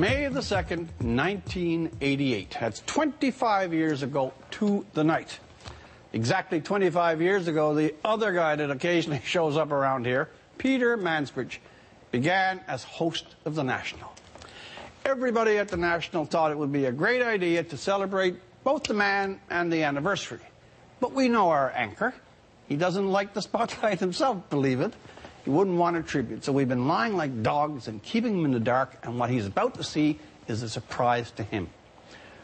May the 2nd, 1988. That's 25 years ago to the night. Exactly 25 years ago, the other guy that occasionally shows up around here, Peter Mansbridge, began as host of the National. Everybody at the National thought it would be a great idea to celebrate both the man and the anniversary. But we know our anchor. He doesn't like the spotlight himself, believe it. He wouldn't want a tribute. So we've been lying like dogs and keeping him in the dark, and what he's about to see is a surprise to him.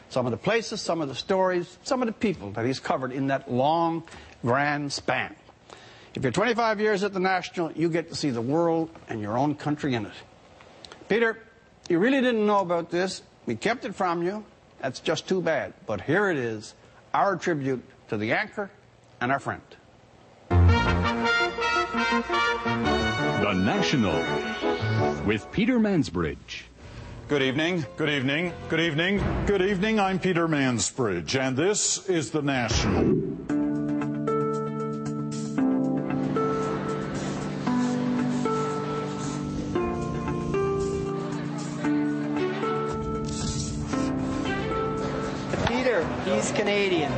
Some of the places, some of the stories, some of the people that he's covered in that long, grand span. If you're 25 years at the National, you get to see the world and your own country in it. Peter, you really didn't know about this. We kept it from you. That's just too bad. But here it is, our tribute to the anchor and our friend. The National with Peter Mansbridge. Good evening, good evening, good evening, good evening. I'm Peter Mansbridge, and this is The National. Peter, he's Canadian.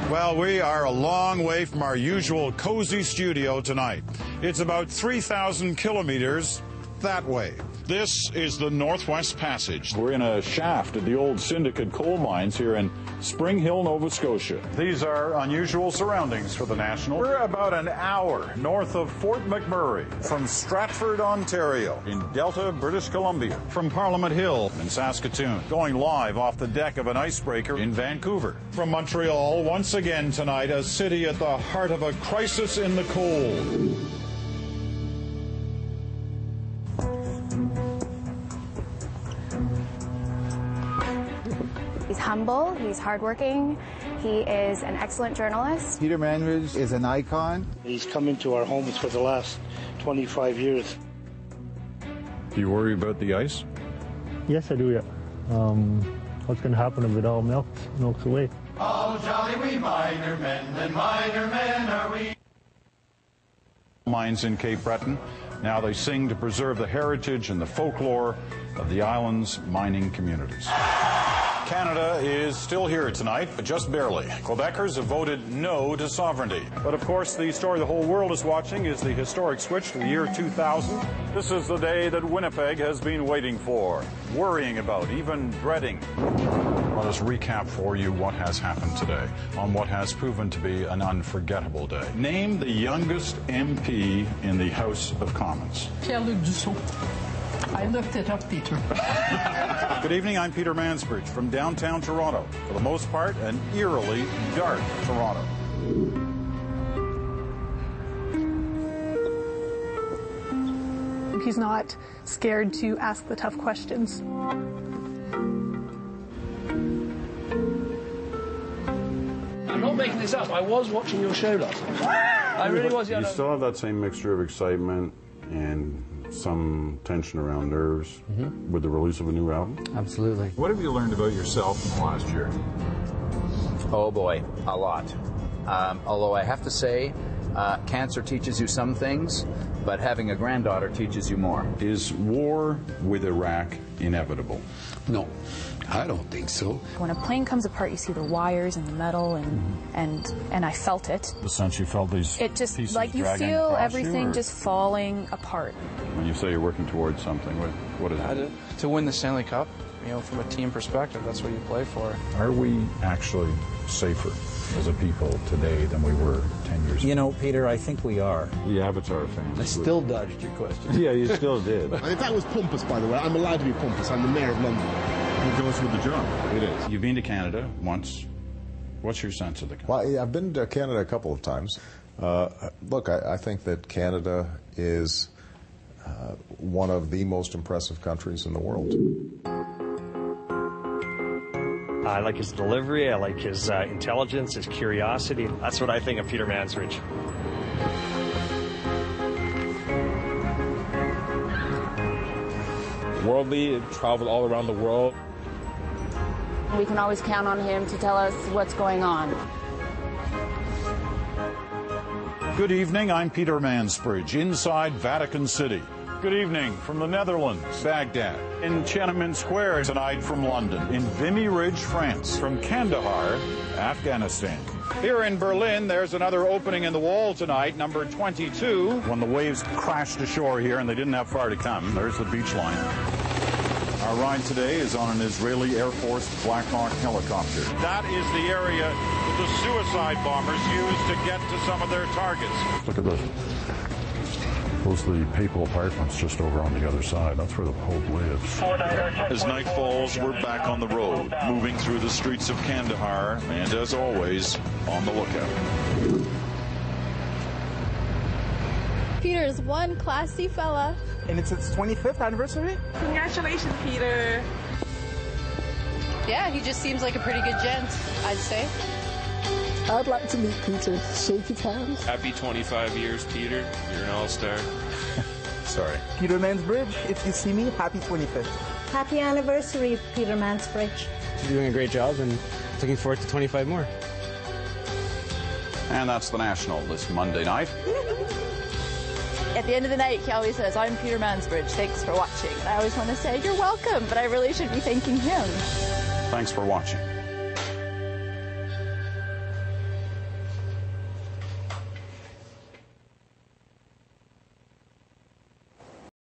Well, we are a long way from our usual cozy studio tonight. It's about 3,000 kilometers that way. This is the Northwest Passage. We're in a shaft at the old Syndicate coal mines here in Spring Hill, Nova Scotia. These are unusual surroundings for the National. We're about an hour north of Fort McMurray, from Stratford, Ontario, in Delta, British Columbia, from Parliament Hill in Saskatoon, going live off the deck of an icebreaker in Vancouver. From Montreal, once again tonight, a city at the heart of a crisis in the coal. He's humble, he's hardworking, he is an excellent journalist. Peter Mansbridge is an icon. He's come into our homes for the last 25 years. Do you worry about the ice? Yes, I do, yeah. What's going to happen if it all melts away? Oh, jolly we miner men, and miner men are we. Mines in Cape Breton. Now they sing to preserve the heritage and the folklore of the island's mining communities. Canada is still here tonight, but just barely. Quebecers have voted no to sovereignty. But of course, the story the whole world is watching is the historic switch to the year 2000. This is the day that Winnipeg has been waiting for, worrying about, even dreading. Let us recap for you what has happened today on what has proven to be an unforgettable day. Name the youngest MP in the House of Commons. Pierre-Luc Dussault. I looked it up, Peter. Good evening, I'm Peter Mansbridge from downtown Toronto. For the most part, an eerily dark Toronto. He's not scared to ask the tough questions. I'm not making this up. I was watching your show last night. I really was. You still have that same mixture of excitement and some tension around nerves with the release of a new album? Absolutely. What have you learned about yourself in the last year? Oh boy, a lot. Although I have to say, cancer teaches you some things, but having a granddaughter teaches you more. Is war with Iraq inevitable? No, I don't think so. When a plane comes apart, you see the wires and the metal, and I felt it. The sense you felt these It just, pieces like you dragging feel across everything you, just falling apart. When you say you're working towards something, what is it? To win the Stanley Cup, from a team perspective, that's what you play for. Are we actually safer as a people today than we were 10 years ago? You know, Peter, I think we are. The Avatar fans. I still dodged your question. Yeah, you still did. If that was pompous, by the way, I'm allowed to be pompous. I'm the mayor of London. It goes with the job. It is. You've been to Canada once. What's your sense of the country? Well, I've been to Canada a couple of times. Look, I think that Canada is one of the most impressive countries in the world. I like his delivery, I like his intelligence, his curiosity. That's what I think of Peter Mansbridge. Worldly, traveled all around the world. We can always count on him to tell us what's going on. Good evening, I'm Peter Mansbridge, inside Vatican City. Good evening from the Netherlands, Baghdad. In Tiananmen Square tonight from London. In Vimy Ridge, France. From Kandahar, Afghanistan. Here in Berlin, there's another opening in the wall tonight, number 22. When the waves crashed ashore here and they didn't have far to come, there's the beach line. Our ride today is on an Israeli Air Force Black Hawk helicopter. That is the area that the suicide bombers used to get to some of their targets. Look at this. Those are the papal apartments just over on the other side. That's where the Pope lives. As night falls, we're back on the road, moving through the streets of Kandahar, and as always, on the lookout. Peter's one classy fella. And it's its 25th anniversary? Congratulations, Peter. Yeah, he just seems like a pretty good gent, I'd say. I'd like to meet Peter, shake his hand. Happy 25 years, Peter. You're an all-star. Sorry. Peter Mansbridge, if you see me, happy 25th. Happy anniversary, Peter Mansbridge. You're doing a great job and looking forward to 25 more. And that's the National this Monday night. At the end of the night, he always says, I'm Peter Mansbridge, thanks for watching. And I always want to say, you're welcome, but I really should be thanking him. Thanks for watching.